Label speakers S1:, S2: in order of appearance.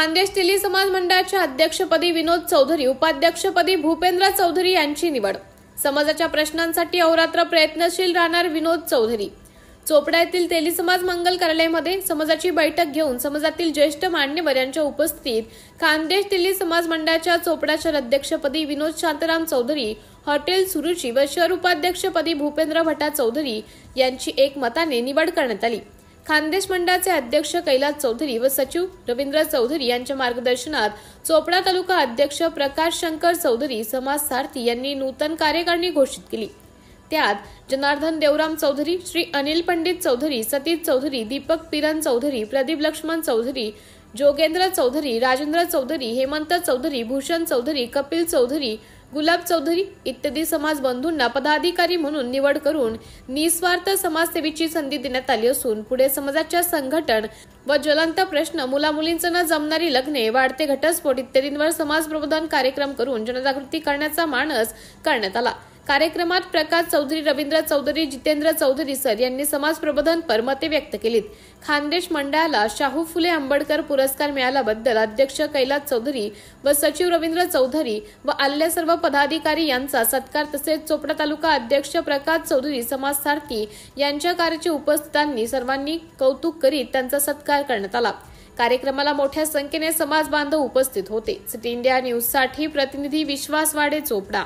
S1: खानदेश तेली समाज मंडळाच्या अध्यक्षपदी विनोद चौधरी, उपाध्यक्षपदी भूपेंद्र चौधरी यांची निवड। समाजाच्या प्रश्नांसाठी अहोरात्र प्रयत्नशील राहणार विनोद चौधरी। चोपडा येथील तेली समाज मंगल कार्यालयामध्ये समाजाची बैठक घेऊन समाजातील ज्येष्ठ मान्यवर यांच्या उपस्थितीत खानदेश तेली समाज मंडळाच्या चोपडा शहर अध्यक्षपदी विनोद शांताराम चौधरी, हॉटेल सुरुची व शहर उपाध्यक्षपदी भूपेंद्र भट्टा चौधरी यांची एकमताने निवड करण्यात आली। खानदेश मंडळाचे अध्यक्ष कैलास चौधरी व सचिव रवींद्र चौधरी यांच्या मार्गदर्शनात चोपडा तालुका अध्यक्ष प्रकाश शंकर चौधरी समाज सारथी यांनी नूतन कार्यकारिणी घोषित केली। त्यात जनार्दन देवराम चौधरी, श्री अनिल पंडित चौधरी, सतीश चौधरी, दीपक पिरन चौधरी, प्रदीप लक्ष्मण चौधरी, जोगेंद्र चौधरी, राजेंद्र चौधरी, हेमंत चौधरी, भूषण चौधरी, कपिल चौधरी, गुलाब चौधरी इत्यादी समाज बंधूंना पदाधिकारी म्हणून निवड करून निस्वार्थ समाजसेवेची संधी देण्यात आली असून पुढे समाजाच्या संघटन व ज्वलंत प्रश्न, मुलामुलींचे न जमणारी लग्ने, वाढते घटस्फोट इत्यादींवर समाज प्रबोधन कार्यक्रम करून जनजागृती करण्याचा मानस करण्यात आला। कार्यक्रमात प्रकाश चौधरी, रवींद्र चौधरी, जितेंद्र चौधरी सर यांनी समाज प्रबोधन पर मते व्यक्त केलीत। खानदेश मंडळाला शाहू फुले आंबेडकर पुरस्कार मिळाल्याबद्दल अध्यक्ष कैलास चौधरी व सचिव रवींद्र चौधरी व आलेल्या सर्व पदाधिकारी यांचा सत्कार तसेच चोपडा तालुका अध्यक्ष प्रकाश चौधरी, समाज सारथी यांच्या कार्याचे उपस्थितांनी सर्वांनी कौतुक करीत त्यांचा सत्कार करण्यात आला। कार्यक्रमाला मोठ्या संख्येने समाज बांधव उपस्थित होते। सिटी इंडिया न्यूज साठी प्रतिनिधी विश्वास वाडे, चोपडा।